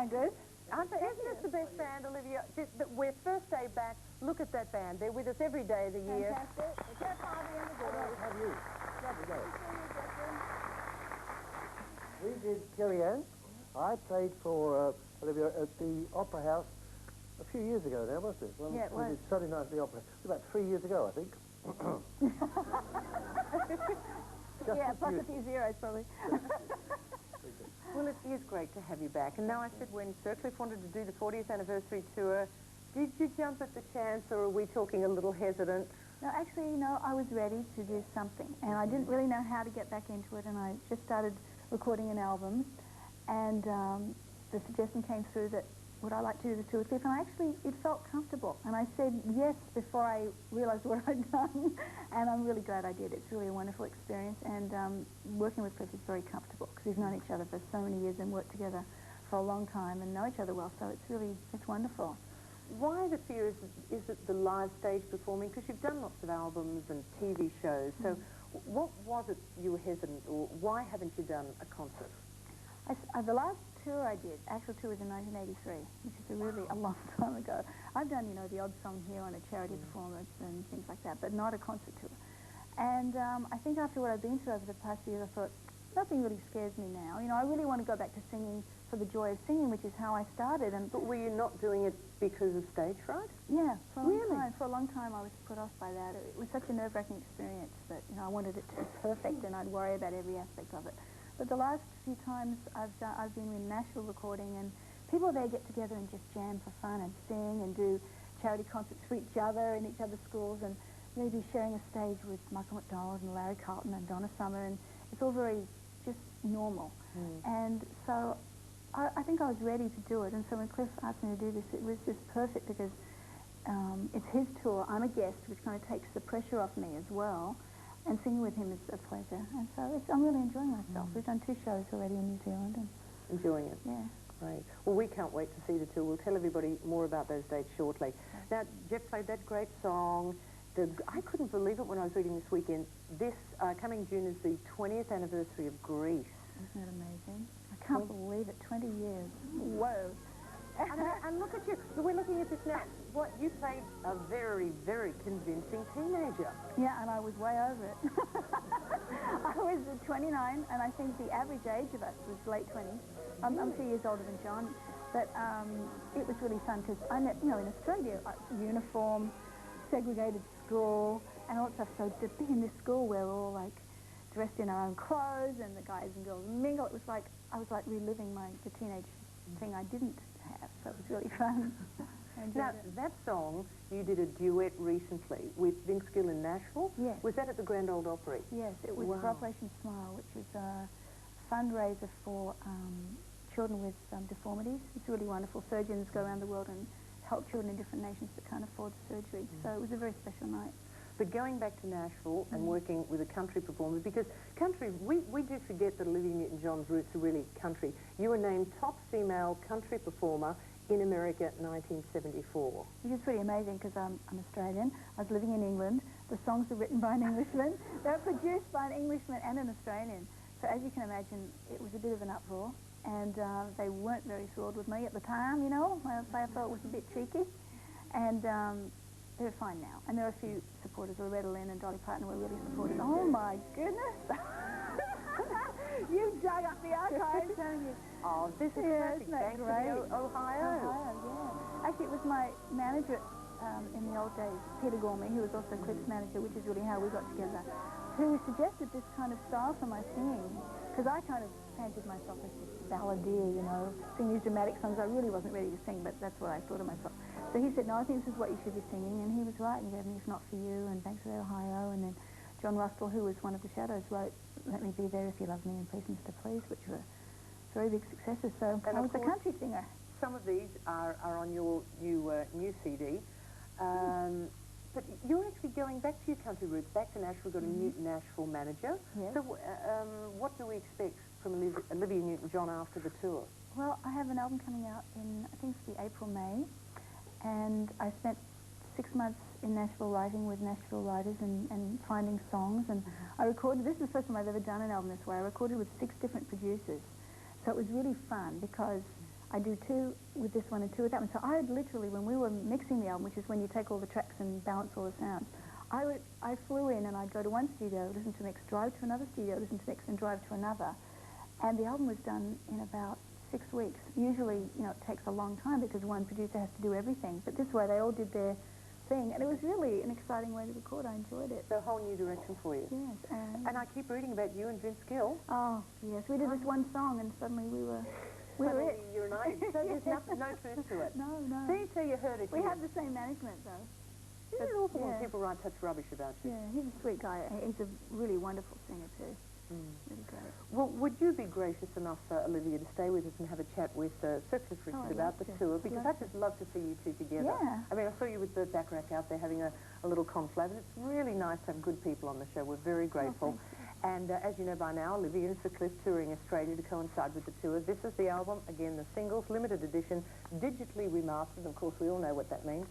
sound good. Isn't this the best band, Olivia? We're first day back. Look at that band. They're with us every day of the year. Fantastic. It's our party in the door. Have you? Lovely day. We did Kerri Ann. I played for Olivia at the Opera House a few years ago now, wasn't it? Yeah, it was. We did Sunday night at the Opera. It was about 3 years ago, I think. Yeah, plus a few zeros, probably. Well, it is great to have you back. And now I said when Circliffe wanted to do the 40th anniversary tour, did you jump at the chance, or are we talking a little hesitant? No, actually, no, I was ready to do something, and I didn't really know how to get back into it, and I just started recording an album, and the suggestion came through that would I like to do the tour with Cliff, and actually, it felt comfortable, and I said yes before I realised what I'd done, and I'm really glad I did. It's really a wonderful experience, and working with Cliff is very comfortable, because we've known each other for so many years and worked together for a long time and know each other well, so it's wonderful. Why the fear is it the live stage performing? Because you've done lots of albums and TV shows, so what was it you were hesitant, or why haven't you done a concert? The last tour I did, actual tour was in 1983, which is really a long time ago. I've done, you know, the odd song here on a charity performance and things like that, but not a concert tour. And I think after what I've been through over the past years, I thought, nothing really scares me now. You know, I really want to go back to singing for the joy of singing, which is how I started. But were you not doing it because of stage fright? Yeah, for a long time I was put off by that. It was such a nerve-wracking experience that, you know, I wanted it to be perfect and I'd worry about every aspect of it. But the last few times I've been in Nashville recording, and people there get together and just jam for fun and sing and do charity concerts for each other in each other's schools, and maybe sharing a stage with Michael McDonald and Larry Carlton and Donna Summer, and it's all very just normal. And so I think I was ready to do it, and so when Cliff asked me to do this, it was just perfect because it's his tour. I'm a guest, which kind of takes the pressure off me as well, and singing with him is a pleasure. And so I'm really enjoying myself. We've done 2 shows already in New Zealand. And enjoying it? Yeah. Great. Well, we can't wait to see the tour. We'll tell everybody more about those dates shortly. Okay. Now, Jeff played that great song. I couldn't believe it when I was reading this weekend. This coming June is the 20th anniversary of Grease. Isn't that amazing? I can't believe it, 20 years. Whoa. And look at you. We're looking at this now. What, you played a very, very convincing teenager. Yeah, and I was way over it. I was 29, and I think the average age of us was late 20s. I'm a few years older than John, but it was really fun because, you know, in Australia, uniform, segregated school, and all that stuff. So to be in this school where we're all like dressed in our own clothes and the guys and girls mingle, it was like I was like reliving the teenage thing I didn't have. So it was really fun. Now that song you did a duet recently with Vince Gill in Nashville. Yes. Was that at the Grand Ole Opry? Yes, it was for Operation Smile, which is a fundraiser for children with deformities. It's really wonderful. Surgeons go around the world and help children in different nations that can't afford surgery. So it was a very special night. But going back to Nashville and working with a country performer, because country, we do forget that Olivia Newton-John's roots are really country. You were named top female country performer in America 1974. Which is pretty amazing because I'm Australian. I was living in England. The songs were written by an Englishman. They were produced by an Englishman and an Australian. So as you can imagine, it was a bit of an uproar. And they weren't very thrilled with me at the time, you know. I felt it was a bit cheeky. And they're fine now. And there are a few supporters. Loretta Lynn and Dolly Parton were really supportive. Oh, my goodness. You dug up the archives, haven't you? Oh, this is perfect. Thanks to Ohio. Yeah. Actually, it was my manager in the old days, Peter Gormley, who was also Cliff's manager, which is really how we got together, who suggested this kind of style for my singing. Because I kind of fancied myself as this balladeer, you know, sing these dramatic songs. I really wasn't ready to sing, but that's what I thought of myself. So he said, no, I think this is what you should be singing, and he was right. And he gave me If Not For You and Thanks for Ohio, and then John Russell, who was one of the Shadows, wrote Let Me Be There If You Love Me and Please Mr. Please, which were very big successes. So I was a country singer. Some of these are on your new CD. But you're actually going back to your country roots, back to Nashville, got a new Nashville manager. Yes. So what do we expect from Olivia Newton-John after the tour? Well, I have an album coming out in, I think it's the April, May. And I spent 6 months in Nashville writing with Nashville writers and finding songs. And I recorded, this is the first time I've ever done an album this way. I recorded with 6 different producers. So it was really fun because I do 2 with this one and 2 with that one. So I would literally, when we were mixing the album, which is when you take all the tracks and balance all the sounds, I flew in and I'd go to one studio, listen to mix, drive to another studio, listen to mix, and drive to another. And the album was done in about 6 weeks. Usually, you know, it takes a long time because one producer has to do everything. But this way, they all did their thing, and it was really an exciting way to record. I enjoyed it. So a whole new direction for you. Yes. And I keep reading about you and Vince Gill. Oh, yes. We did this one song, and suddenly we were it. You're nice. So there's no truth to it. No. See, so you heard it. We have the same management, though. Isn't it awful when people write such rubbish about you? Yeah, he's a sweet guy. He's a really wonderful singer, too. Really great. Well, would you be gracious enough, Olivia, to stay with us and have a chat with Circus Richard about the tour? Because I'd just love to see you two together. Yeah. I mean, I saw you with Burt Bacharach out there having a little conflab, and it's really nice to have good people on the show. We're very grateful. And as you know by now, Olivia and Sir Cliff touring Australia to coincide with the tour. This is the album, again, the singles, limited edition, digitally remastered. Of course, we all know what that means.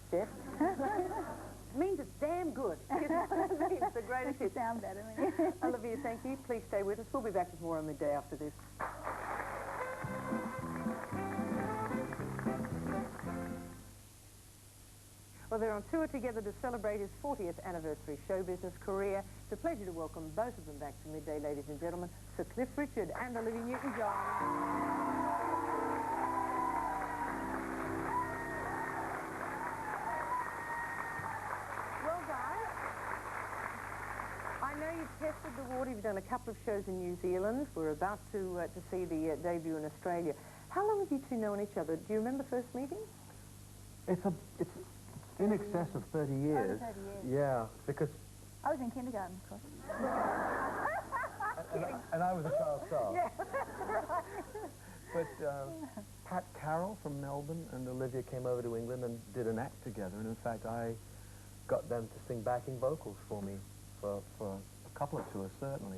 Jeff? It means it's damn good. It's the greatest hit. Sound better. Olivia, thank you. Please stay with us. We'll be back with more on Midday after this. Well, they're on tour together to celebrate his 40th anniversary show business career. It's a pleasure to welcome both of them back to Midday, ladies and gentlemen, Sir Cliff Richard and Olivia Newton-John. You've tested the water. You've done a couple of shows in New Zealand. We're about to see the debut in Australia. How long have you two known each other? Do you remember first meeting? It's in excess of 30 years. Over 30 years. Yeah, because... I was in kindergarten, of course. and I was a child star. Yeah. But Pat Carroll from Melbourne and Olivia came over to England and did an act together. And in fact, I got them to sing backing vocals for me for a couple of tours, certainly.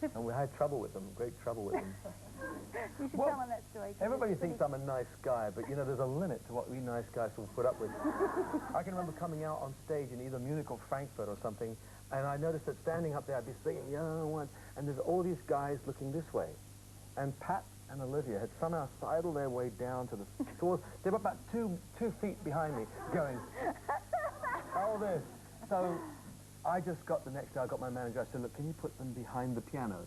And we had trouble with them, great trouble with them. You should tell them that story. Everybody thinks I'm a nice guy, but, you know, there's a limit to what we nice guys will put up with. I can remember coming out on stage in either Munich or Frankfurt or something, and I noticed that standing up there, I'd be singing, young one, and there's all these guys looking this way. And Pat and Olivia had somehow sidled their way down to the towards, they were about two feet behind me, going, all this. So I just got the next day, I got my manager, I said, look, can you put them behind the piano?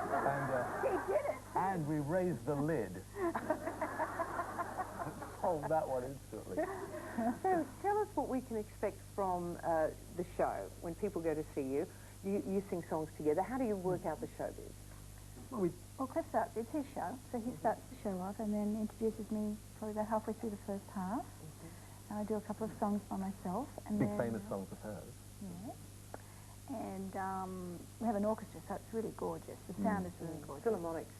And he did it. And we raised the lid. Solved that one instantly. So tell us what we can expect from the show when people go to see you. You sing songs together. How do you work out the showbiz? Well, Cliff starts, it's his show, so he starts the show off and then introduces me probably about halfway through the first half. And I do a couple of songs by myself. And Big then, famous songs of hers. Yeah. And we have an orchestra, so it's really gorgeous. The sound is really gorgeous. Philharmonics.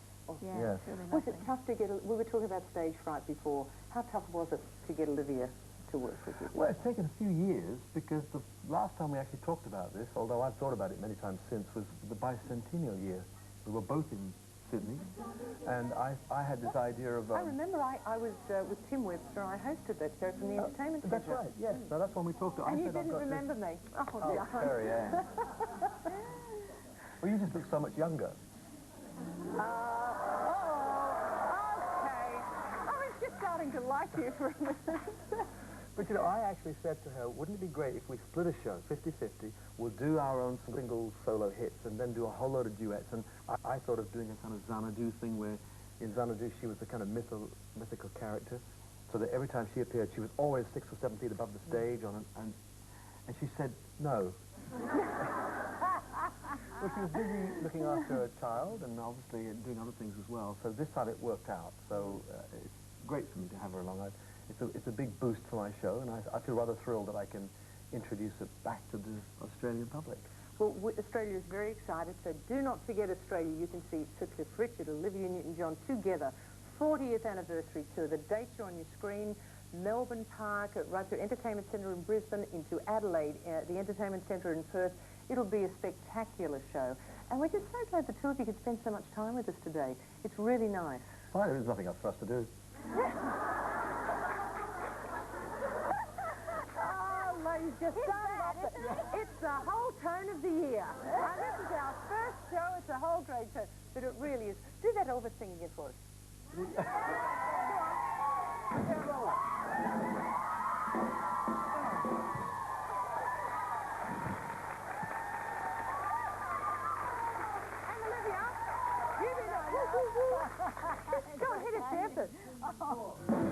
Yeah, it's really Was lovely. it tough to get, we were talking about stage fright before. How tough was it to get Olivia to work with you? Well, it's taken a few years because the last time we actually talked about this, although I've thought about it many times since, was the bicentennial year. We were both in Sydney, and I had this idea of... I remember I was with Tim Webster, I hosted that show from the Entertainment Centre. That's right, yes. Now, that's when we talked. And you didn't remember me. Oh, Kerri, yeah. Well, you just look so much younger. Okay. I was just starting to like you for a minute. But, you know, I actually said to her, wouldn't it be great if we split a show, 50-50, we'll do our own single solo hits and then do a whole load of duets. And I thought of doing a kind of Xanadu thing where in Xanadu she was the kind of mythical character, so that every time she appeared, she was always 6 or 7 feet above the stage and she said no. Well, she was busy looking after a child and obviously doing other things as well. So this time it worked out. So it's great for me to have her along. It's a big boost for my show, and I feel rather thrilled that I can introduce it back to the Australian public. Well, Australia is very excited, so do not forget Australia. You can see Sir Cliff Richard, Olivia Newton-John together. 40th anniversary tour. The dates are on your screen. Melbourne Park, right through Entertainment Centre in Brisbane, into Adelaide, the Entertainment Centre in Perth. It'll be a spectacular show. And we're just so glad the two of you could spend so much time with us today. It's really nice. Well, there's nothing else for us to do. You just started off. It's the whole tone of the year. This is our first show. It's a whole great show. But it really is. Do that Elvis thing again for us. Go ahead and dance it.